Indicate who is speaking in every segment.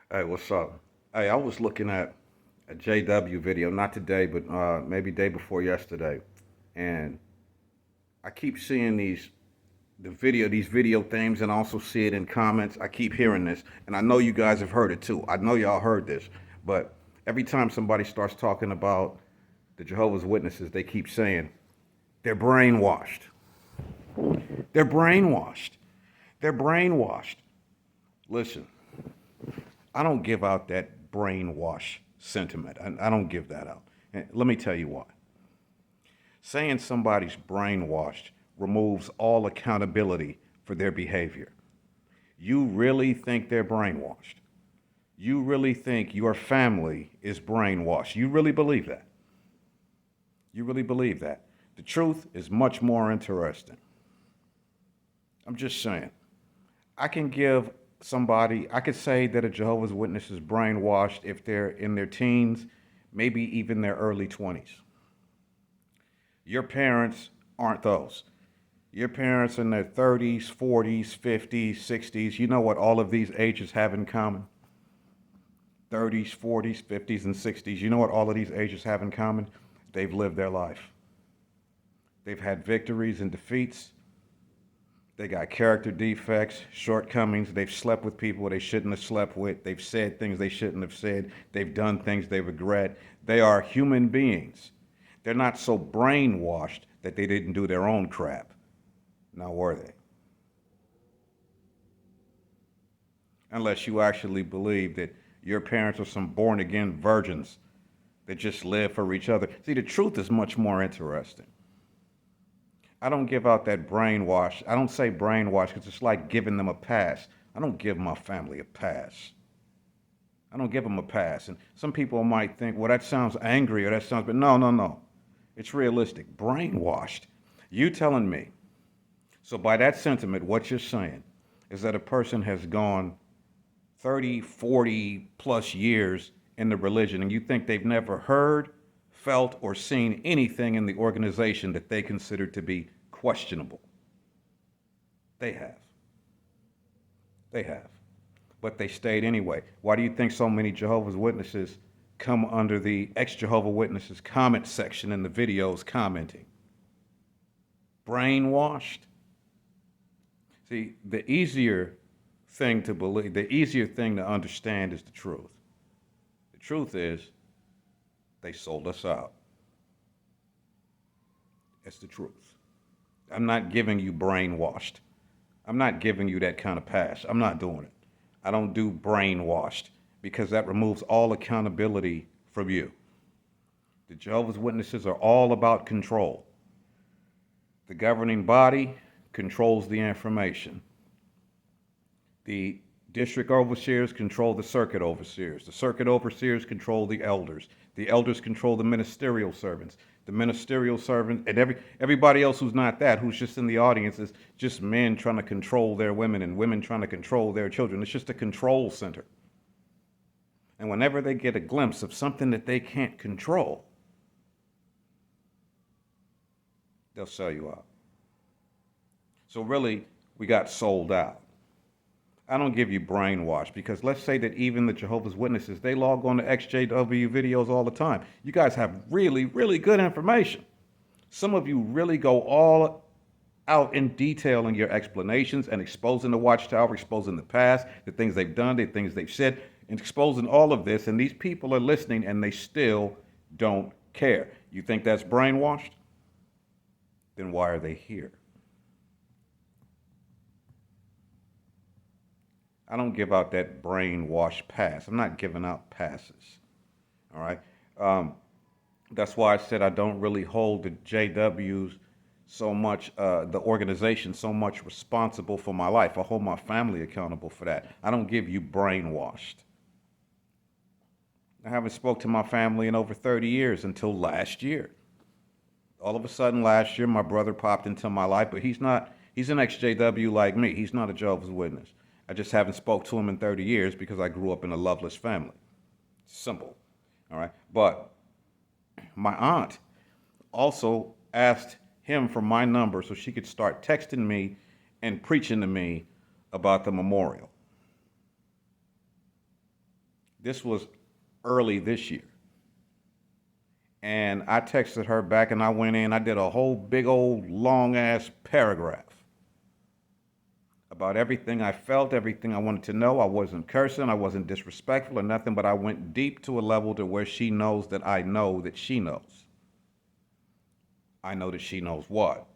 Speaker 1: Hey, what's up? Hey, I was looking at a JW video, not today, but maybe day before yesterday, and I keep seeing these video themes, and I also see it in comments. I keep hearing this, and I know you guys have heard it too. I know y'all heard this, but every time somebody starts talking about the Jehovah's Witnesses, they keep saying they're brainwashed. They're brainwashed. They're brainwashed. Listen, I don't give out that brainwash sentiment. I don't give that out. And let me tell you why. Saying somebody's brainwashed removes all accountability for their behavior. You really think they're brainwashed. You really think your family is brainwashed. You really believe that. You really believe that. The truth is much more interesting. I'm just saying. I could say that a Jehovah's Witness is brainwashed if they're in their teens, maybe even their early 20s. Your parents aren't those. Your parents in their 30s, 40s, 50s, 60s, you know what all of these ages have in common? 30s, 40s, 50s, and 60s, you know what all of these ages have in common? They've lived their life. They've had victories and defeats. They got character defects, shortcomings. They've slept with people they shouldn't have slept with. They've said things they shouldn't have said. They've done things they regret. They are human beings. They're not so brainwashed that they didn't do their own crap. Now, were they? Unless you actually believe that your parents are some born again virgins that just live for each other. See, the truth is much more interesting. I don't give out that brainwash. I don't say brainwash because it's like giving them a pass. I don't give my family a pass. I don't give them a pass. And some people might think, well, that sounds angry or that sounds, but no, no, no. It's realistic. Brainwashed. You telling me. So by that sentiment, what you're saying is that a person has gone 30, 40 plus years in the religion and you think they've never heard, felt, or seen anything in the organization that they consider to be questionable. They have. They have. But they stayed anyway. Why do you think so many Jehovah's Witnesses come under the ex-Jehovah Witnesses comment section in the videos commenting? Brainwashed? See, the easier thing to understand is the truth. The truth is they sold us out. It's the truth. I'm not giving you brainwashed. I'm not giving you that kind of pass. I'm not doing it. I don't do brainwashed because that removes all accountability from you. The Jehovah's Witnesses are all about control. The governing body controls the information. The district overseers control the circuit overseers. The circuit overseers control the elders. The elders control the ministerial servants. The ministerial servants and everybody else who's not that, who's just in the audience, is just men trying to control their women and women trying to control their children. It's just a control center. And whenever they get a glimpse of something that they can't control, they'll sell you out. So really, we got sold out. I don't give you brainwash because let's say that even the Jehovah's Witnesses, they log on to XJW videos all the time. You guys have really, really good information. Some of you really go all out in detail in your explanations and exposing the Watchtower, exposing the past, the things they've done, the things they've said, and exposing all of this. And these people are listening and they still don't care. You think that's brainwashed? Then why are they here? I don't give out that brainwash pass. I'm not giving out passes. All right. That's why I said I don't really hold the JWs so much, the organization so much responsible for my life. I hold my family accountable for that. I don't give you brainwashed. I haven't spoke to my family in over 30 years until last year. All of a sudden last year, my brother popped into my life, but he's an ex-JW like me. He's not a Jehovah's Witness. I just haven't spoke to him in 30 years because I grew up in a loveless family. Simple. All right. But my aunt also asked him for my number so she could start texting me and preaching to me about the memorial. This was early this year. And I texted her back and I went in, I did a whole big old long ass paragraph about everything I felt, everything I wanted to know. I wasn't cursing, I wasn't disrespectful or nothing, but I went deep to a level to where she knows that I know that she knows. I know that she knows what?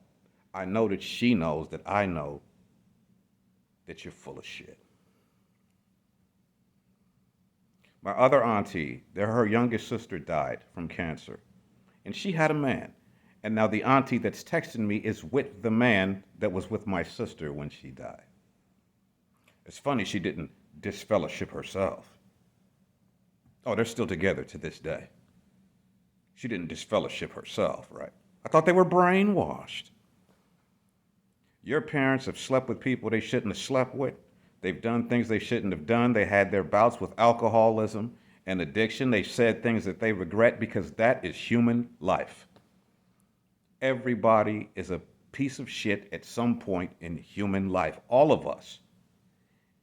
Speaker 1: I know that she knows that I know that you're full of shit. My other auntie, her youngest sister died from cancer, and she had a man. And now the auntie that's texting me is with the man that was with my sister when she died. It's funny she didn't disfellowship herself. Oh, they're still together to this day. She didn't disfellowship herself, right? I thought they were brainwashed. Your parents have slept with people they shouldn't have slept with. They've done things they shouldn't have done. They had their bouts with alcoholism and addiction. They said things that they regret because that is human life. Everybody is a piece of shit at some point in human life. All of us.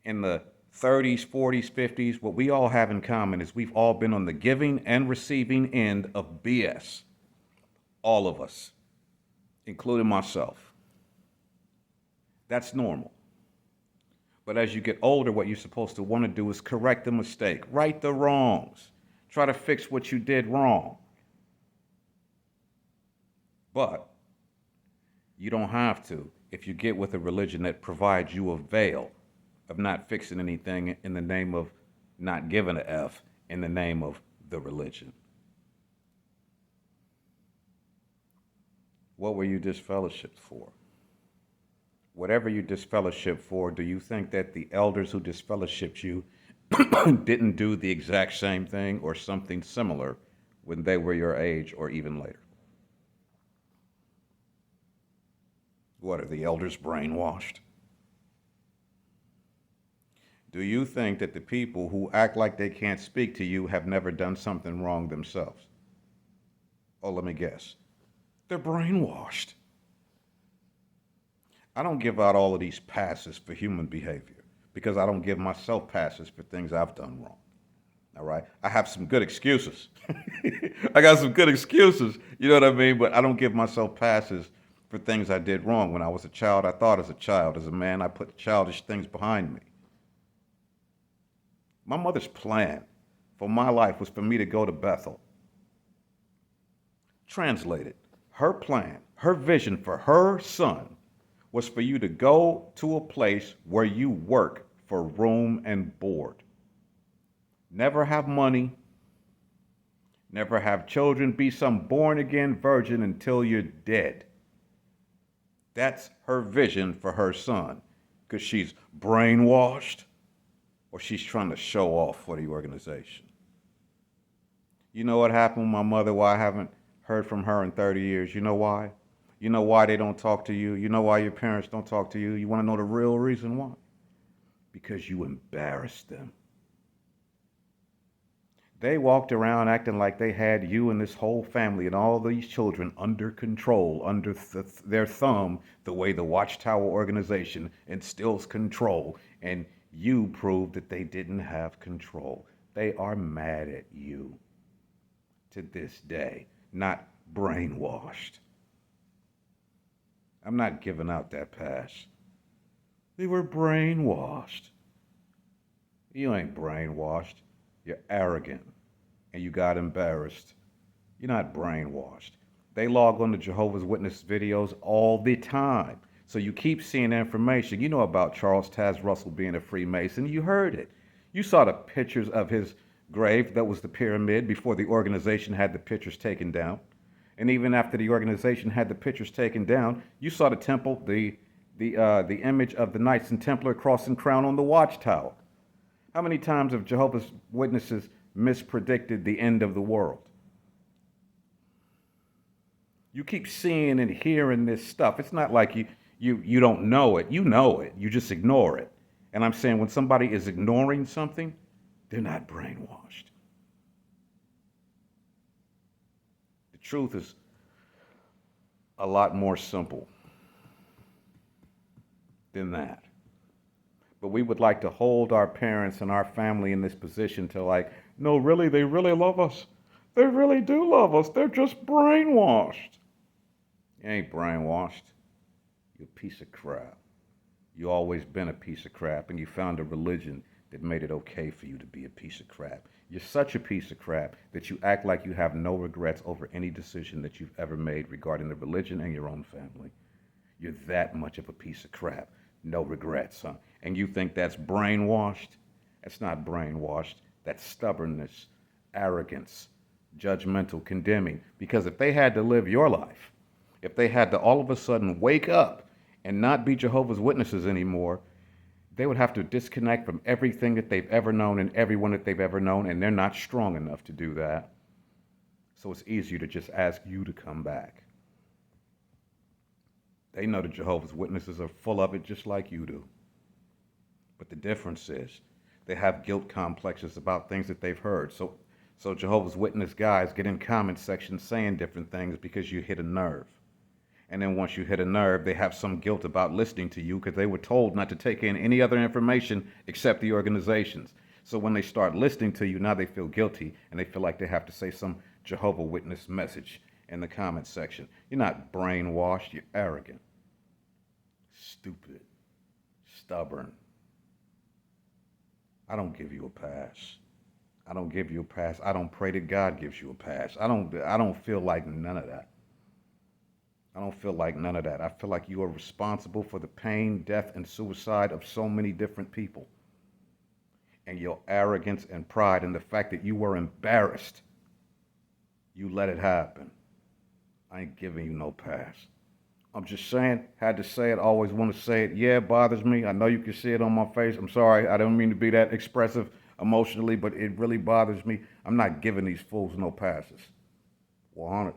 Speaker 1: In the 30s, 40s, 50s, what we all have in common is we've all been on the giving and receiving end of BS. All of us, including myself. That's normal. But as you get older, what you're supposed to want to do is correct the mistake, right the wrongs, try to fix what you did wrong. But you don't have to if you get with a religion that provides you a veil of not fixing anything in the name of not giving a F in the name of the religion. What were you disfellowshipped for? Whatever you disfellowship for, do you think that the elders who disfellowshipped you didn't do the exact same thing or something similar when they were your age or even later? What, are the elders brainwashed? Do you think that the people who act like they can't speak to you have never done something wrong themselves? Oh, let me guess. They're brainwashed. I don't give out all of these passes for human behavior because I don't give myself passes for things I've done wrong. All right? I have some good excuses. I got some good excuses, you know what I mean? But I don't give myself passes for things I did wrong. When I was a child, I thought as a child. As a man, I put childish things behind me. My mother's plan for my life was for me to go to Bethel. Translated, her plan, her vision for her son was for you to go to a place where you work for room and board. Never have money, never have children, be some born again virgin until you're dead. That's her vision for her son, because she's brainwashed or she's trying to show off for the organization. You know what happened with my mother, why I haven't heard from her in 30 years? You know why? You know why they don't talk to you? You know why your parents don't talk to you? You want to know the real reason why? Because you embarrassed them. They walked around acting like they had you and this whole family and all these children under control, under their thumb, the way the Watchtower organization instills control. And you proved that they didn't have control. They are mad at you to this day, not brainwashed. I'm not giving out that pass. They were brainwashed. You ain't brainwashed. You're arrogant. And you got embarrassed. You're not brainwashed. They log on to Jehovah's Witness videos all the time. So you keep seeing information. You know about Charles Taz Russell being a Freemason. You heard it. You saw the pictures of his grave that was the pyramid before the organization had the pictures taken down. And even after the organization had the pictures taken down, you saw the temple, the image of the Knights and Templar cross and crown on the Watchtower. How many times have Jehovah's Witnesses mispredicted the end of the world? You keep seeing and hearing this stuff. It's not like you don't know it. You know it. You just ignore it. And I'm saying when somebody is ignoring something, they're not brainwashed. The truth is a lot more simple than that. But we would like to hold our parents and our family in this position to like, no, really, they really love us. They really do love us. They're just brainwashed. You ain't brainwashed. You're a piece of crap. You always been a piece of crap, and you found a religion that made it okay for you to be a piece of crap. You're such a piece of crap that you act like you have no regrets over any decision that you've ever made regarding the religion and your own family. You're that much of a piece of crap. No regrets, huh? And you think that's brainwashed? That's not brainwashed. That's stubbornness, arrogance, judgmental, condemning. Because if they had to live your life, if they had to all of a sudden wake up and not be Jehovah's Witnesses anymore, they would have to disconnect from everything that they've ever known and everyone that they've ever known, and they're not strong enough to do that. So it's easier to just ask you to come back. They know the Jehovah's Witnesses are full of it just like you do. But the difference is they have guilt complexes about things that they've heard. So Jehovah's Witness guys get in comment sections saying different things because you hit a nerve. And then once you hit a nerve, they have some guilt about listening to you because they were told not to take in any other information except the organizations. So when they start listening to you, now they feel guilty and they feel like they have to say some Jehovah Witness message in the comment section. You're not brainwashed, you're arrogant, stupid, stubborn. I don't give you a pass. I don't give you a pass. I don't pray that God gives you a pass. I don't feel like none of that. I don't feel like none of that. I feel like you are responsible for the pain, death, and suicide of so many different people. And your arrogance and pride and the fact that you were embarrassed, you let it happen. I ain't giving you no pass. I'm just saying, had to say it, always want to say it. Yeah, it bothers me. I know you can see it on my face. I'm sorry. I don't mean to be that expressive emotionally, but it really bothers me. I'm not giving these fools no passes. 100.